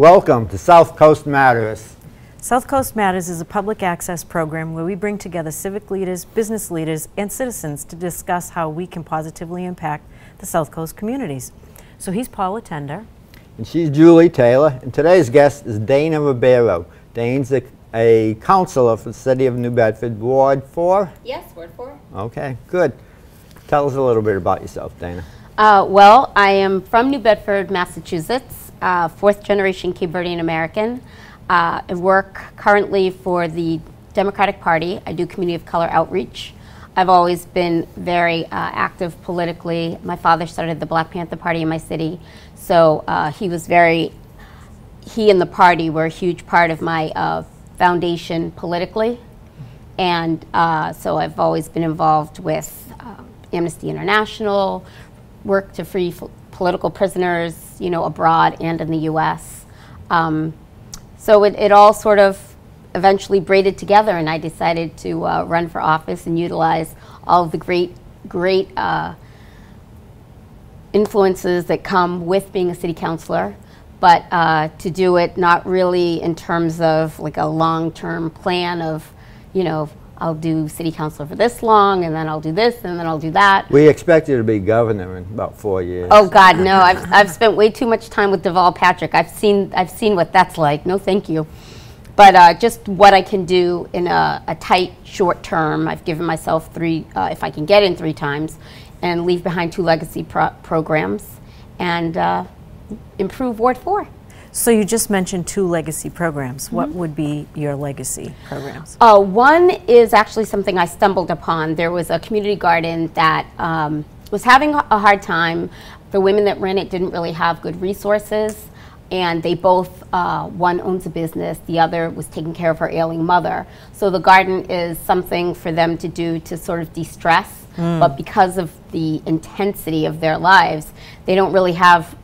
Welcome to South Coast Matters. South Coast Matters is a public access program where we bring together civic leaders, business leaders, and citizens to discuss how we can positively impact the South Coast communities. So he's Paula Tender. And she's Julie Taylor. And today's guest is Dana Rebeiro. Dane's a councilor for the city of New Bedford, Ward 4? Yes, Ward 4. Okay, good. Tell us a little bit about yourself, Dana. Well, I am from New Bedford, Massachusetts, fourth generation Cape Verdean American. I work currently for the Democratic Party. I do community of color outreach. I've always been very active politically. My father started the Black Panther Party in my city, so he and the party were a huge part of my foundation politically. And so I've always been involved with Amnesty International, work to free political prisoners, you know, abroad and in the U.S. So it all sort of eventually braided together, and I decided to run for office and utilize all of the great influences that come with being a city councilor, but to do it not really in terms of like a long-term plan of, you know, I'll do city councilor for this long, and then I'll do this, and then I'll do that. We expect you to be governor in about 4 years. Oh God, no! I've spent way too much time with Deval Patrick. I've seen what that's like. No, thank you. But just what I can do in a tight, short term. I've given myself 3, if I can get in 3 times, and leave behind 2 legacy programs, and improve Ward 4. So you just mentioned 2 legacy programs. What would be your legacy programs? One is actually something I stumbled upon. There was a community garden that was having a hard time. The women that ran it didn't really have good resources, and they both, one owns a business, the other was taking care of her ailing mother. So the garden is something for them to do to sort of de-stress, but because of the intensity of their lives, they don't really have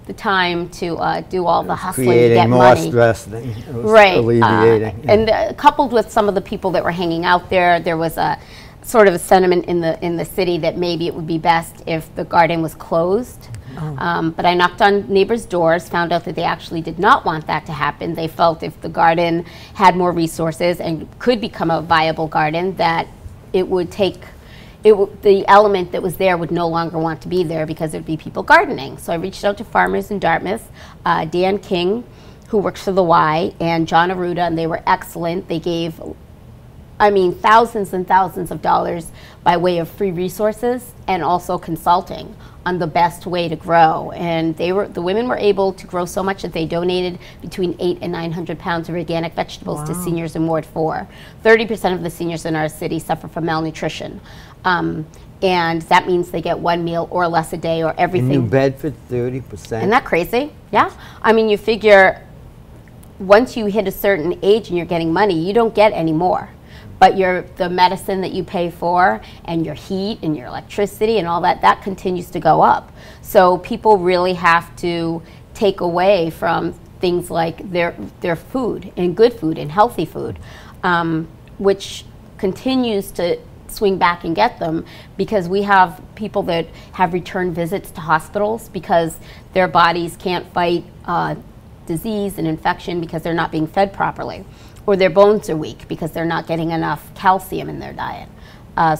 the time to do all the hustling to get money. Creating more stress than it was right. alleviating. And coupled with some of the people that were hanging out there, there was a sort of a sentiment in the city that maybe it would be best if the garden was closed. But I knocked on neighbors' doors, found out that they actually did not want that to happen. They felt if the garden had more resources and could become a viable garden, that it would take the element that was there would no longer want to be there because there would be people gardening. So I reached out to farmers in Dartmouth, Dan King, who works for the Y, and John Arruda, and they were excellent. They gave, I mean, thousands and thousands of dollars by way of free resources and also consulting on the best way to grow. And the women were able to grow so much that they donated between 800 and 900 pounds of organic vegetables to seniors in Ward 4. 30% of the seniors in our city suffer from malnutrition. And that means they get 1 meal or less a day or everything. In New Bedford, 30%. Isn't that crazy? Yeah. I mean, you figure once you hit a certain age and you're getting money, you don't get any more. But the medicine that you pay for and your heat and your electricity and all that, that continues to go up. So people really have to take away from things like their food and good food and healthy food, which continues to swing back and get them, because we have people that have return visits to hospitals because their bodies can't fight disease and infection because they're not being fed properly, or their bones are weak because they're not getting enough calcium in their diet.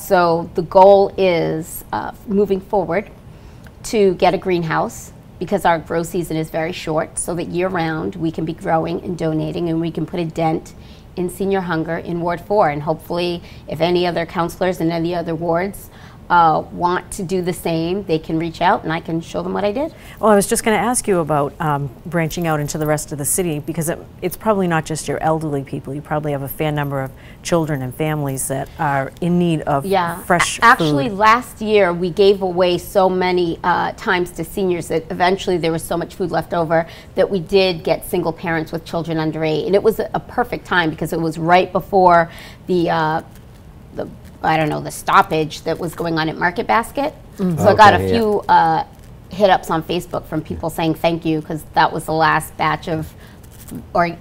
So the goal is, moving forward, to get a greenhouse, because our grow season is very short, so that year-round we can be growing and donating, and we can put a dent in senior hunger in Ward 4. And hopefully, if any other councilors in any other wards want to do the same, they can reach out and I can show them what I did. Well, I was just going to ask you about branching out into the rest of the city, because it's probably not just your elderly people. You probably have a fair number of children and families that are in need of fresh food. Actually, last year we gave away so many times to seniors that eventually there was so much food left over that we did get single parents with children under 8. And it was a perfect time because it was right before the I don't know, the stoppage that was going on at Market Basket. So I got a few hit-ups on Facebook from people saying thank you, because that was the last batch of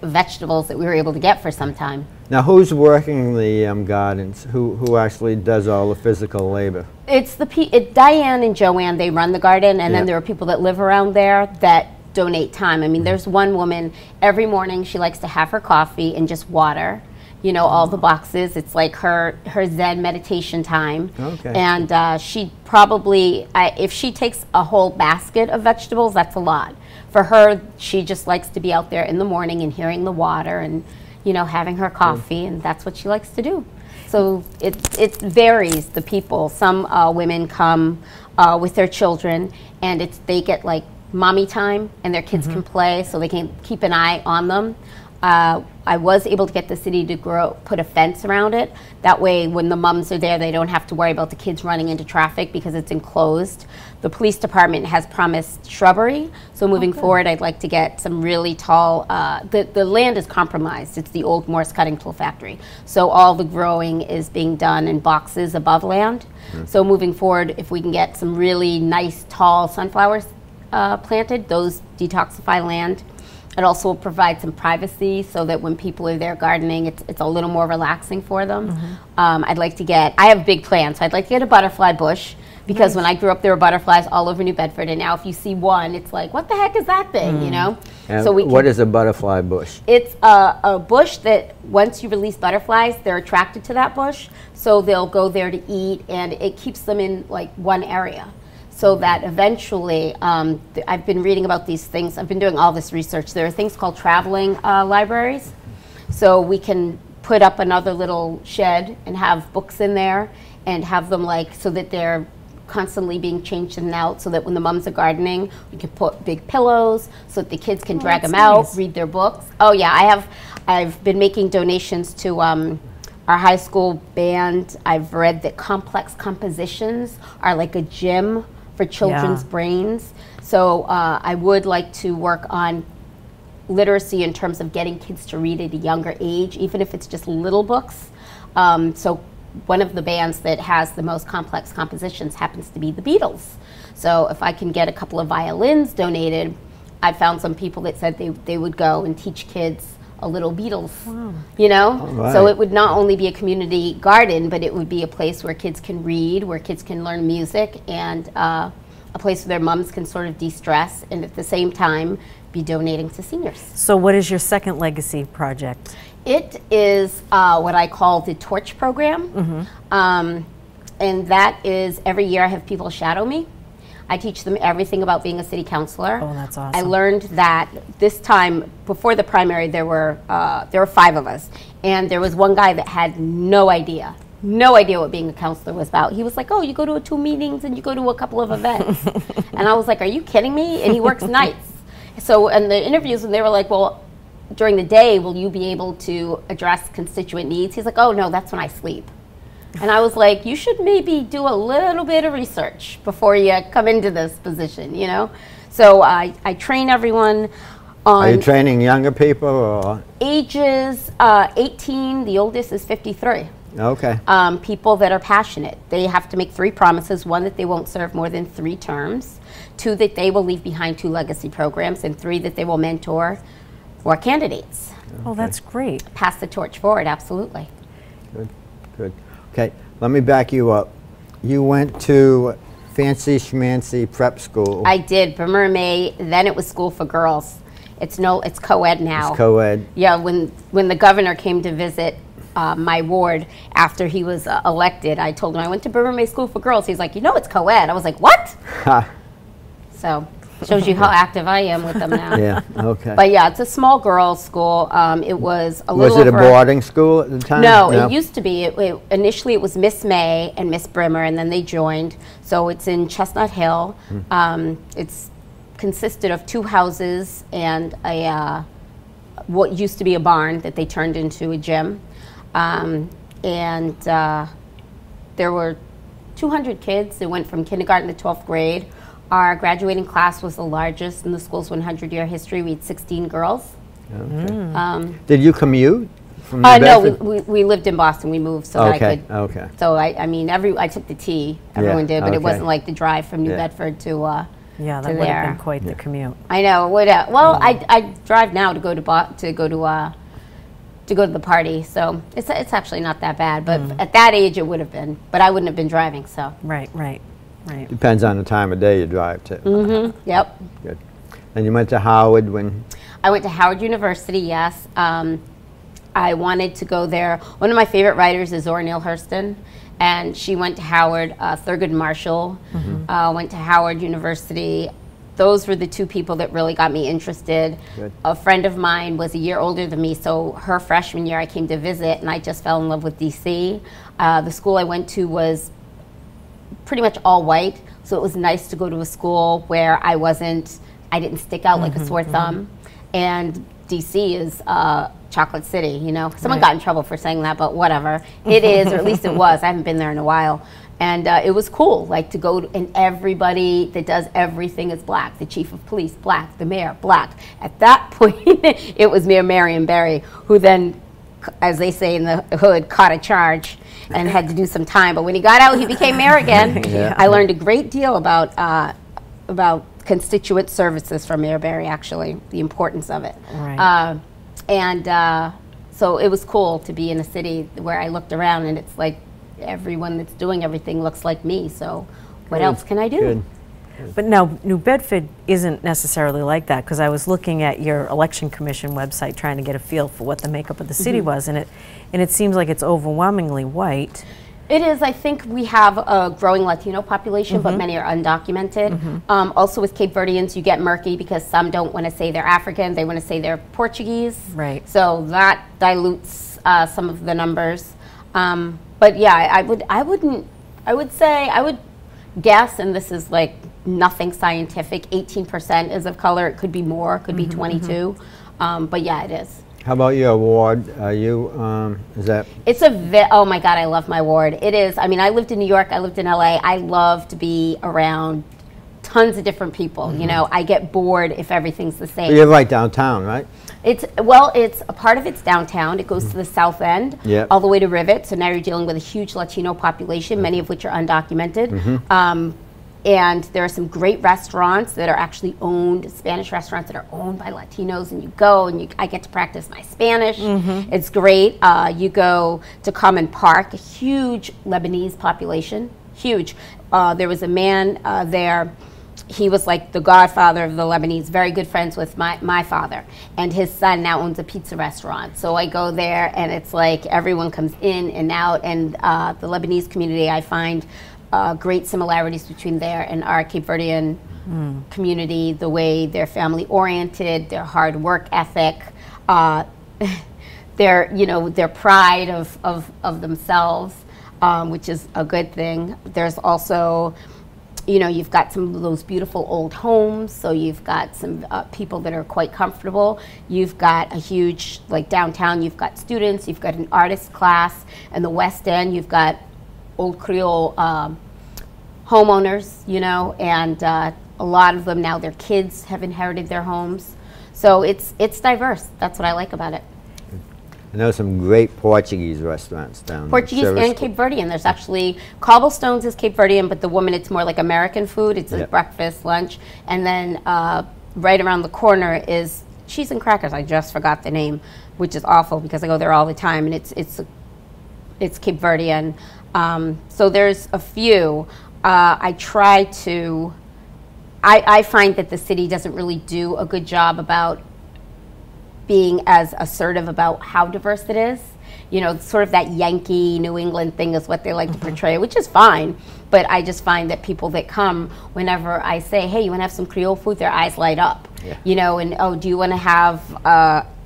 vegetables that we were able to get for some time. Now, who's working the gardens? Who actually does all the physical labor? It's Diane and Joanne. They run the garden, and then there are people that live around there that donate time. I mean, there's one woman, every morning she likes to have her coffee and just water, you know, all the boxes. It's like her Zen meditation time. Okay. And she probably, if she takes a whole basket of vegetables, that's a lot. For her, she just likes to be out there in the morning and hearing the water and, you know, having her coffee, and that's what she likes to do. So it varies, the people. Some women come with their children, and they get like mommy time, and their kids can play, so they can keep an eye on them. I was able to get the city to put a fence around it. That way, when the mums are there, they don't have to worry about the kids running into traffic because it's enclosed. The police department has promised shrubbery, so moving forward, I'd like to get some really tall, the land is compromised. It's the old Morse cutting tool factory. So all the growing is being done in boxes above land. So moving forward, if we can get some really nice, tall sunflowers planted, those detoxify land. It also will provide some privacy so that when people are there gardening, it's a little more relaxing for them. I'd like to I have big plans, so I'd like to get a butterfly bush, because when I grew up there were butterflies all over New Bedford, and now if you see one, it's like, what the heck is that thing, you know? And so what is a butterfly bush? It's a bush that once you release butterflies, they're attracted to that bush, so they'll go there to eat, and it keeps them in like one area. So that eventually, I've been reading about these things. I've been doing all this research. There are things called traveling libraries. So we can put up another little shed and have books in there and have them so that they're constantly being changed in and out, so that when the mums are gardening, we can put big pillows so that the kids can drag them out, read their books. Oh yeah, I've been making donations to our high school band. I've read that complex compositions are like a gym for children's brains. So I would like to work on literacy in terms of getting kids to read at a younger age, even if it's just little books. So one of the bands that has the most complex compositions happens to be the Beatles. So if I can get a couple of violins donated, I found some people that said they would go and teach kids a little Beatles, you know? Right. So it would not only be a community garden, but it would be a place where kids can read, where kids can learn music, and a place where their mums can sort of de-stress, and at the same time be donating to seniors. So what is your second legacy project? It is what I call the Torch Program, and that is every year I have people shadow me. I teach them everything about being a city councilor. Oh, that's awesome. I learned that this time, before the primary, there were 5 of us, and there was one guy that had no idea what being a councilor was about. He was like, oh, you go to 2 meetings and you go to a couple of events. And I was like, are you kidding me? And he works nights. So in the interviews, and they were like, well, during the day, will you be able to address constituent needs? He's like, oh, no, that's when I sleep. And I was like, you should maybe do a little bit of research before you come into this position, you know? So I train everyone on... Are you training younger people or...? Ages 18, the oldest is 53. Okay. People that are passionate. They have to make 3 promises. 1, that they won't serve more than 3 terms. 2, that they will leave behind 2 legacy programs. And 3, that they will mentor 4 candidates. Okay. Oh, that's great. Pass the torch forward, absolutely. Good, good. Okay, let me back you up. You went to fancy schmancy prep school. I did, Bremer May, then it was school for girls. It's co-ed now. It's co-ed. Yeah, when the governor came to visit my ward after he was elected, I told him I went to Bremer May School for Girls. He's like, you know it's co-ed. I was like, what? So, shows you how active I am with them now. Yeah, okay. But yeah, it's a small girls' school. It was a little Was it a boarding school at the time? No, it used to be. Initially, it was Miss May and Miss Brimmer, and then they joined. So it's in Chestnut Hill. It's consisted of 2 houses and what used to be a barn that they turned into a gym. There were 200 kids that went from kindergarten to 12th grade. Our graduating class was the largest in the school's 100-year history. We had 16 girls. Okay. Did you commute from no, we lived in Boston. We moved so that I could. Okay. So I mean, I took the T. Everyone did, but it wasn't like the drive from New Bedford to yeah, that would have been quite the commute. I know. Well, I drive now to go to the party, so it's actually not that bad. But at that age, it would have been. But I wouldn't have been driving. So right. Depends on the time of day you drive to. Yep. Good. And you went to Howard when? I went to Howard University, yes. I wanted to go there. One of my favorite writers is Zora Neale Hurston, and she went to Howard. Thurgood Marshall went to Howard University. Those were the two people that really got me interested. Good. A friend of mine was a year older than me, so her freshman year I came to visit, and I just fell in love with DC. The school I went to was pretty much all white, so it was nice to go to a school where I didn't stick out like a sore thumb. And DC is Chocolate City, you know. Someone got in trouble for saying that, but whatever. It is, or at least it was. I haven't been there in a while. And it was cool, like to go, and everybody that does everything is black. The chief of police, black. The mayor, black. At that point, it was Mayor Marion Barry, who then, as they say in the hood, caught a charge and had to do some time. But when he got out, he became mayor again. I learned a great deal about constituent services from Mayor Barry, actually, the importance of it. Right. So it was cool to be in a city where I looked around and it's like everyone that's doing everything looks like me, so what else can I do? Good. But now, New Bedford isn't necessarily like that, because I was looking at your election commission website trying to get a feel for what the makeup of the city was, and it seems like it's overwhelmingly white. It is. I think we have a growing Latino population, but many are undocumented. Also with Cape Verdeans, you get murky because some don't want to say they're African, they want to say they're Portuguese. Right. So that dilutes some of the numbers. But yeah, I would guess, and this is like nothing scientific, 18% is of color. It could be more, it could be 22. But yeah, it is. How about your award? Are you, is that? It's oh my God, I love my ward. It is, I mean, I lived in New York, I lived in LA. I love to be around tons of different people. You know, I get bored if everything's the same. You're right downtown, right? It's a part of it's downtown. It goes to the south end, all the way to Rivet. So now you're dealing with a huge Latino population, many of which are undocumented. And there are some great restaurants that are actually owned, Spanish restaurants that are owned by Latinos, and you go and I get to practice my Spanish. It's great. You go to Common Park, a huge Lebanese population, huge. There was a man there, he was like the godfather of the Lebanese, very good friends with my father. And his son now owns a pizza restaurant. So I go there and it's like everyone comes in and out, and the Lebanese community, I find great similarities between there and our Cape Verdean community, the way they're family oriented, their hard work ethic, their pride of themselves, which is a good thing. There's also, you've got some of those beautiful old homes, so you've got some people that are quite comfortable. You've got a huge, like downtown, you've got students, you've got an artist class, and the West End, you've got old Creole homeowners, and a lot of them now, their kids have inherited their homes. So it's diverse. That's what I like about it. I know some great Portuguese restaurants down there. Portuguese and Cape Verdean. There's actually, Cobblestones is Cape Verdean, but the woman, it's more like American food. It's like breakfast, lunch. And then right around the corner is Cheese and Crackers. I just forgot the name, which is awful because I go there all the time, and it's Cape Verdean. So there's a few. I find that the city doesn't really do a good job about being as assertive about how diverse it is. Sort of that Yankee New England thing is what they like to portray, which is fine. But I just find that people that come, whenever I say, hey, you want to have some Creole food, their eyes light up. And oh, do you want to have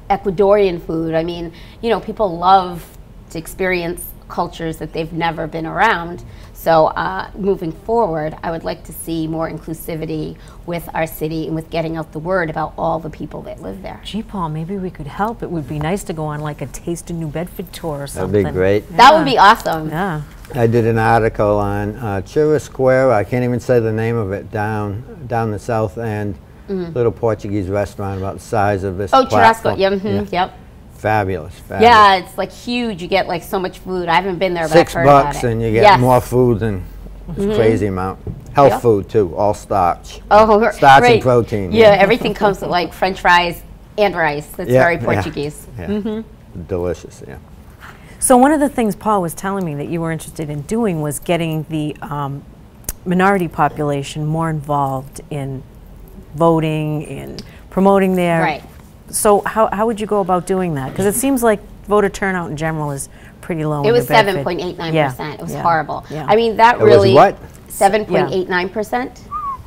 Ecuadorian food? I mean, people love to experience cultures that they've never been around. So moving forward, I would like to see more inclusivity with our city and with getting out the word about all the people that live there. Gee, Paul, maybe we could help. It would be nice to go on like a Taste of New Bedford tour or something. That'd be great. Yeah. That would be awesome. Yeah. I did an article on Churra Square. I can't even say the name of it. Down the south end, little Portuguese restaurant about the size of this. Oh, Churrasco. Yep. Fabulous. Yeah, it's like huge. You get like so much food. I haven't been there, but I've heard about it. $6 and you get more food than crazy amount. Health food too, all starch. Oh, starch and protein. Yeah, everything comes with like French fries and rice. That's very Portuguese. Delicious. Yeah. So one of the things Paul was telling me that you were interested in doing was getting the minority population more involved in voting and promoting their. Right. So how would you go about doing that? Because it seems like voter turnout in general is pretty low. It was in New Bedford. 7.89%. Yeah. It was Yeah. horrible. Yeah. I mean, that It really. was what? 7.89%.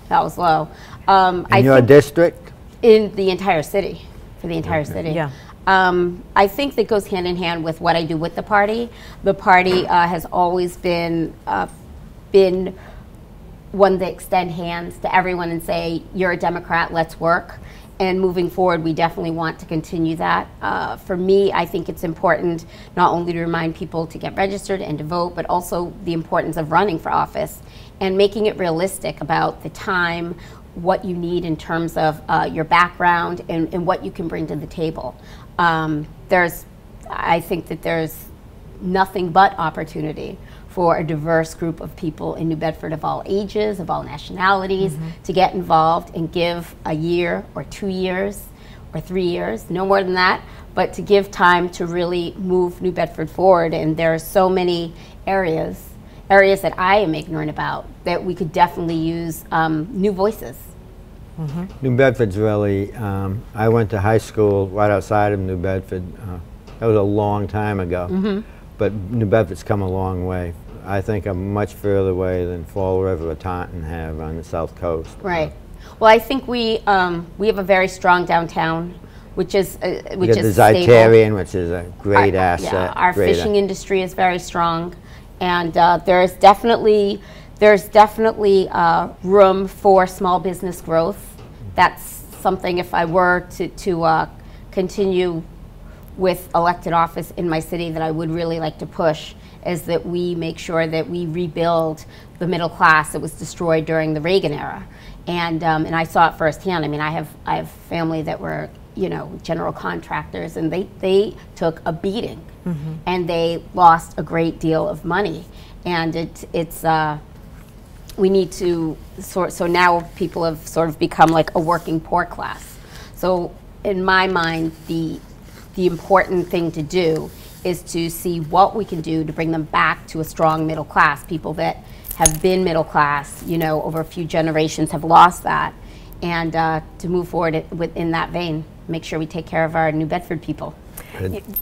That was low. In your district? In the entire city, for the entire city. Yeah. I think that goes hand in hand with what I do with the party. The party has always been one to extend hands to everyone and say, you're a Democrat, let's work. And moving forward, we definitely want to continue that. For me, I think it's important not only to remind people to get registered and to vote, but also the importance of running for office and making it realistic about the time, what you need in terms of your background and what you can bring to the table. I think that there's nothing but opportunity for a diverse group of people in New Bedford of all ages, of all nationalities, to get involved and give a year or 2 years or 3 years, no more than that, but to give time to really move New Bedford forward. And there are so many areas that I am ignorant about that we could definitely use new voices. New Bedford's really, I went to high school right outside of New Bedford. That was a long time ago. But New Bedford's come a long way. I think a much further way than Fall River or Taunton have on the South Coast. Right. Well, I think we have a very strong downtown, which is the stable. Zeitarian, which is a great asset. Yeah, our fishing industry is very strong, and there's definitely room for small business growth. That's something, if I were to continue with elected office in my city, that I would really like to push, is that we make sure that we rebuild the middle class that was destroyed during the Reagan era. And I saw it firsthand. I mean, I have family that were, general contractors, and they took a beating, and they lost a great deal of money. And it's we need to so now people have sort of become like a working poor class. So in my mind, the important thing to do is to see what we can do to bring them back to a strong middle class. People that have been middle class, over a few generations have lost that, and to move forward within that vein, make sure we take care of our New Bedford people.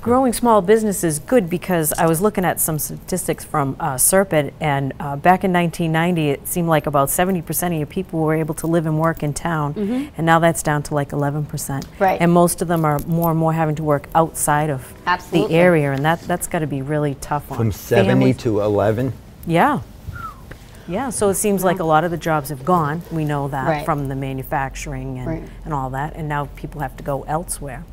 Growing small business is good, because I was looking at some statistics from Serpent, and back in 1990 it seemed like about 70% of your people were able to live and work in town, and now that's down to like 11%. Right. And most of them are more and more having to work outside of the area, and that's got to be really tough on From 70 families. to 11? Yeah. Yeah, so it seems like a lot of the jobs have gone. We know that Right. from the manufacturing and all that, and now people have to go elsewhere.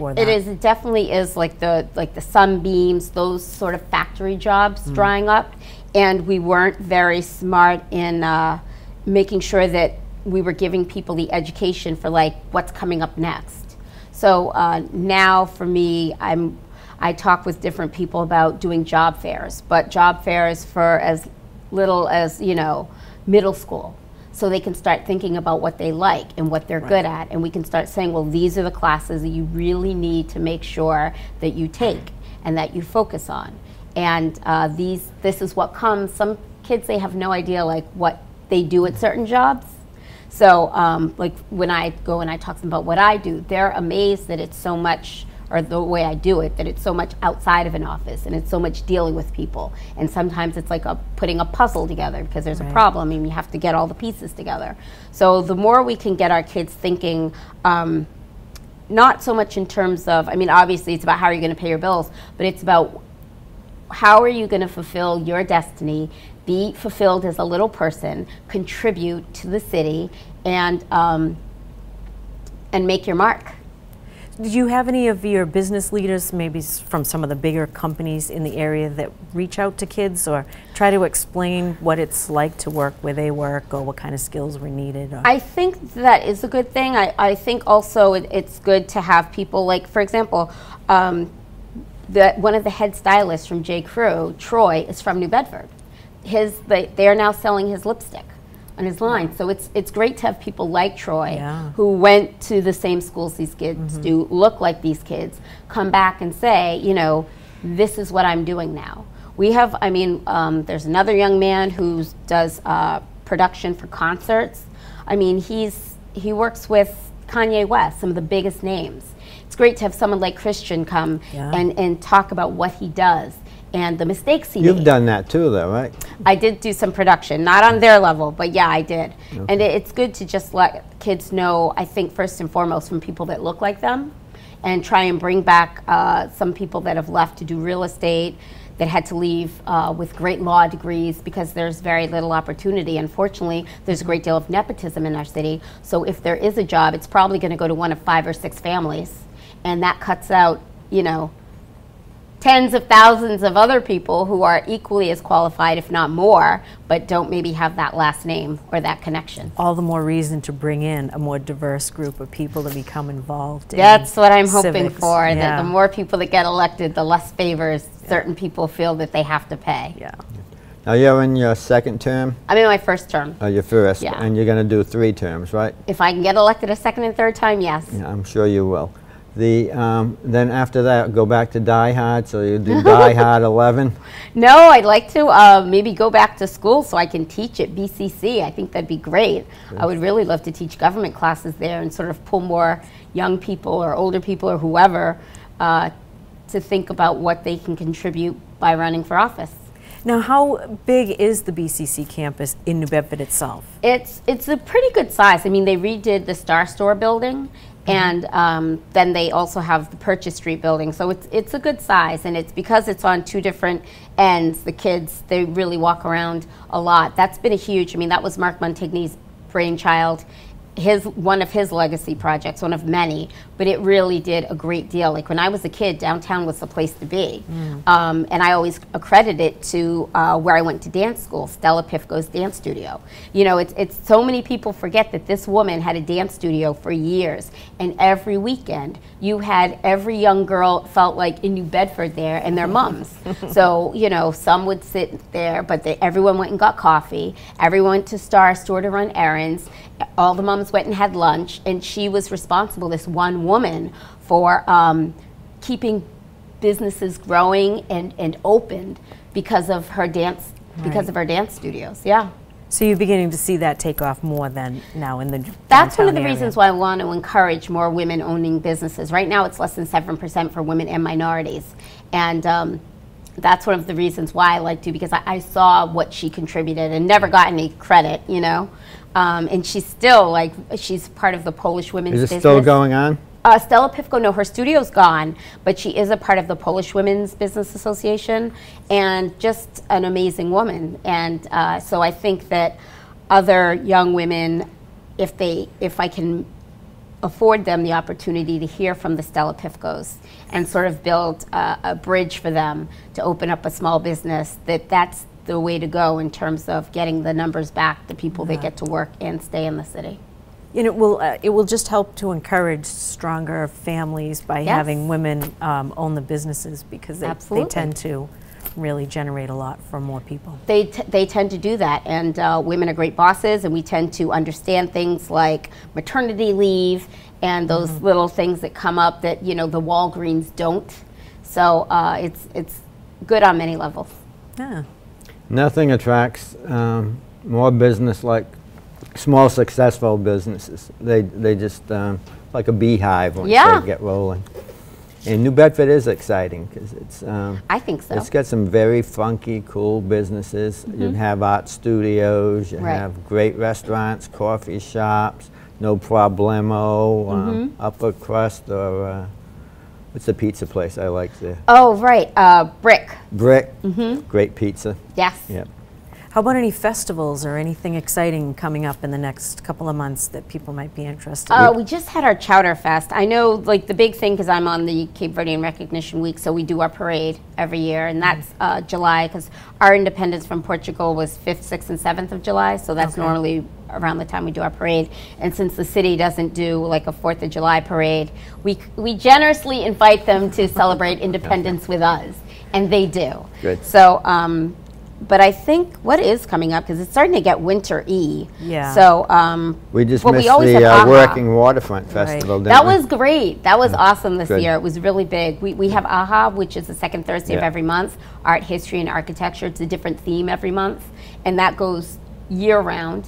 It definitely is like the sunbeams, those sort of factory jobs drying up, and we weren't very smart in making sure that we were giving people the education for like what's coming up next. So now for me, I talk with different people about doing job fairs, but job fairs for as little as middle school, so they can start thinking about what they like and what they're good at, and we can start saying, well, these are the classes that you really need to make sure that you take and that you focus on. And this is what comes. Some kids, they have no idea like what they do at certain jobs. So like when I go and I talk to them about what I do, they're amazed that it's so much, or the way I do it, that it's so much outside of an office, and it's so much dealing with people. And sometimes it's like putting a puzzle together, because there's a problem and you have to get all the pieces together. So the more we can get our kids thinking, not so much in terms of, I mean, obviously it's about how are you going to pay your bills, but it's about how are you going to fulfill your destiny, be fulfilled as a little person, contribute to the city, and make your mark. Do you have any of your business leaders, maybe from some of the bigger companies in the area, that reach out to kids or try to explain what it's like to work where they work, or what kind of skills were needed? Or? I think that is a good thing. I think also it's good to have people like, for example, one of the head stylists from J. Crew, Troy, is from New Bedford. They are now selling his lipstick on his line. So it's great to have people like Troy, who went to the same schools these kids do, look like these kids, come back and say, this is what I'm doing now. We have, there's another young man who does production for concerts. I mean, he's he works with Kanye West, some of the biggest names. It's great to have someone like Christian come and talk about what he does and the mistakes he made. You've done that too, though, right? I did do some production, not on their level, but yeah, I did. Okay. And it's good to just let kids know, I think, first and foremost, from people that look like them, and try and bring back some people that have left to do real estate, that had to leave with great law degrees, because there's very little opportunity. Unfortunately, there's a great deal of nepotism in our city. So if there is a job, it's probably going to go to one of 5 or 6 families. And that cuts out, you know, tens of thousands of other people who are equally as qualified, if not more, but don't maybe have that last name or that connection. All the more reason to bring in a more diverse group of people to become involved. That's what I'm hoping civics. for, that the more people that get elected, the less favors certain people feel that they have to pay. Yeah. Now you're in your second term? I'm in my first term. Oh, your first. Yeah. And you're going to do 3 terms, right? If I can get elected a second and third time, yes. Yeah, I'm sure you will. Then after that, go back to Die Hard, so you do Die Hard 11? No, I'd like to maybe go back to school so I can teach at BCC. I think that'd be great. I would really love to teach government classes there and sort of pull more young people or older people or whoever to think about what they can contribute by running for office. Now, how big is the BCC campus in New Bedford itself? It's a pretty good size. I mean, they redid the Star Store building, and then they also have the Purchase Street building. So it's a good size, and it's because it's on 2 different ends. The kids, they really walk around a lot. That's been a huge, I mean, that was Mark Montigny's brainchild, one of his legacy projects, one of many, but it really did a great deal. Like when I was a kid, downtown was the place to be. And I always accredit it to where I went to dance school, Stella Pifko's dance studio. You know, it's so many people forget that this woman had a dance studio for years, and every weekend you had every young girl felt like in New Bedford there and their mums. So, you know, some would sit there, but everyone went and got coffee. Everyone went to Star Store to run errands. All the mums went and had lunch, and she was responsible, this one woman, for keeping businesses growing and opened because of her dance, because of her dance studios. Yeah. So you're beginning to see that take off more than now in the That's one of the reasons why I want to encourage more women owning businesses. Right now it's less than 7% for women and minorities. And that's one of the reasons why I like to, because I saw what she contributed and never got any credit, you know. And she's still, like, she's part of the Polish women's business. Is it still going on? Stella Pifko, no, her studio's gone, but she is a part of the Polish Women's Business Association, and just an amazing woman. And so I think that other young women, if I can afford them the opportunity to hear from the Stella Pifkos and sort of build a bridge for them to open up a small business, that's the way to go in terms of getting the numbers back, the people that get to work and stay in the city. And it will just help to encourage stronger families by having women own the businesses, because they tend to really generate a lot for more people. They tend to do that, and women are great bosses, and we tend to understand things like maternity leave and those little things that come up that, you know, the Walgreens don't. So it's good on many levels. Yeah. Nothing attracts more business like small successful businesses. They just like a beehive once they get rolling. And New Bedford is exciting because it's I think so. It's got some very funky, cool businesses. You have art studios, you have great restaurants, coffee shops, no problemo, upper crust, or what's the pizza place I like there? Oh, right, Brick. Brick, great pizza. Yes. Yep. How about any festivals or anything exciting coming up in the next couple of months that people might be interested in? We just had our Chowder Fest. I know, like, the big thing, because I'm on the Cape Verdean Recognition Week, so we do our parade every year, and that's July, because our independence from Portugal was 5th, 6th, and 7th of July, so that's normally around the time we do our parade. And since the city doesn't do like a 4th of July parade, we generously invite them to celebrate independence with us, and they do. Good. So, but I think what is coming up, because it's starting to get winter-y. Yeah. So we just missed the Working Waterfront Festival. That was great. That was awesome this year. It was really big. We have AHA, which is the second Thursday of every month. Art, History, and Architecture. It's a different theme every month, and that goes year-round.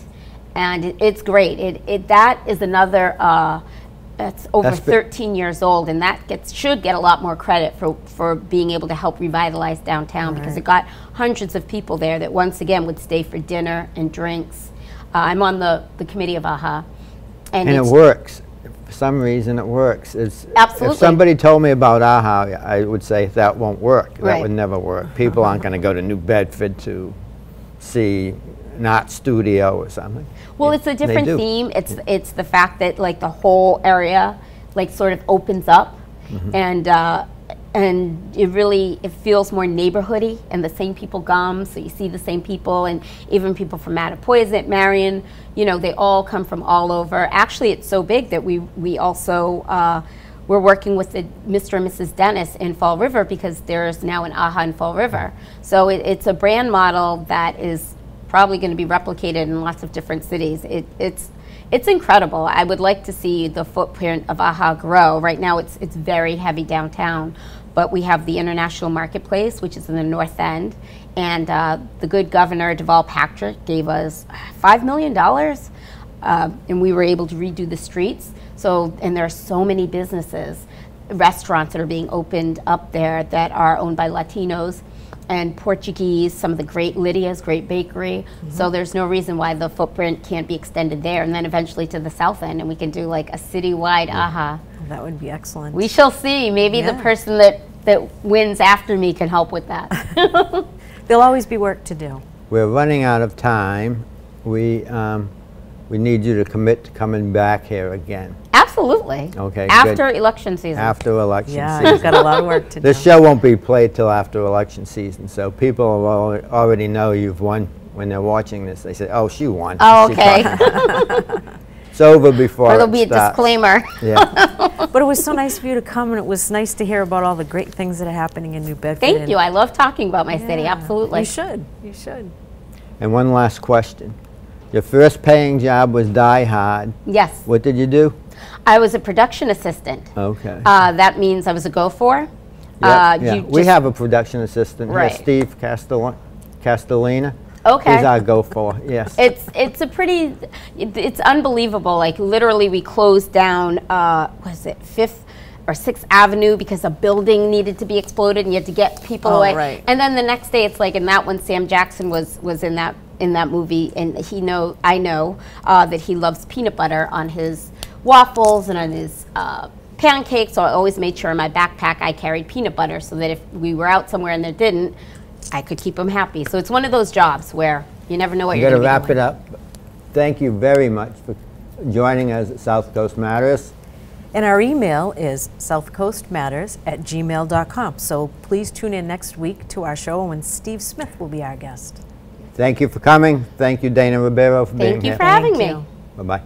and it's great. That is another. That's over 13 years old, and that should get a lot more credit for being able to help revitalize downtown, because it got hundreds of people there that once again would stay for dinner and drinks. I'm on the committee of AHA. And it works. For some reason it works. Absolutely. If somebody told me about AHA, I would say that won't work. That would never work. People aren't going to go to New Bedford to see an art studio or something. Well, it's a different theme. It's the fact that like the whole area like sort of opens up, and it feels more neighborhoody, and the same people come, so you see the same people, and even people from Mattapoisett, Marion, you know, they all come from all over. Actually, it's so big that we also we're working with the Mr. and Mrs. Dennis in Fall River, because there's now an AHA in Fall River. So it's a brand model that is probably going to be replicated in lots of different cities. It's incredible. I would like to see the footprint of AHA grow. Right now it's very heavy downtown, but we have the International Marketplace, which is in the North End, and the good governor, Deval Patrick, gave us $5 million, and we were able to redo the streets. So, and there are so many businesses, restaurants that are being opened up there that are owned by Latinos and Portuguese, some of the great Lydia's, great bakery. So there's no reason why the footprint can't be extended there, and then eventually to the south end, and we can do like a citywide AHA. That would be excellent. We shall see. Maybe the person that wins after me can help with that. There'll always be work to do. We're running out of time. We need you to commit to coming back here again. Absolutely. Okay. After election season. After election season. Yeah, you've got a lot of work to do. This show won't be played till after election season, so people already know you've won when they're watching this. They say, "Oh, she won." Oh, okay. It's over before. Or there'll be a disclaimer. Yeah. But it was so nice for you to come, and it was nice to hear about all the great things that are happening in New Bedford. Thank you. I love talking about my city. Absolutely. You should. You should. And one last question. Your first paying job was Die Hard. Yes. What did you do? I was a production assistant. Okay. That means I was a go-for. We have a production assistant here, Steve Castellina. Okay. He's our go-for, yes. It's unbelievable. Like literally we closed down, was it 5th or 6th Avenue because a building needed to be exploded and you had to get people away. Right. And then the next day it's like, in that one, Sam Jackson was in that movie, and I know that he loves peanut butter on his waffles and on his pancakes, so I always made sure in my backpack I carried peanut butter so that if we were out somewhere and they didn't, I could keep them happy. So it's one of those jobs where you never know what you're going to be doing. We've got to wrap it up. Thank you very much for joining us at South Coast Matters. And our email is southcoastmatters@gmail.com. So please tune in next week to our show when Steve Smith will be our guest. Thank you for coming. Thank you, Dana Rebeiro, for being here. Thank you for having me. Bye-bye.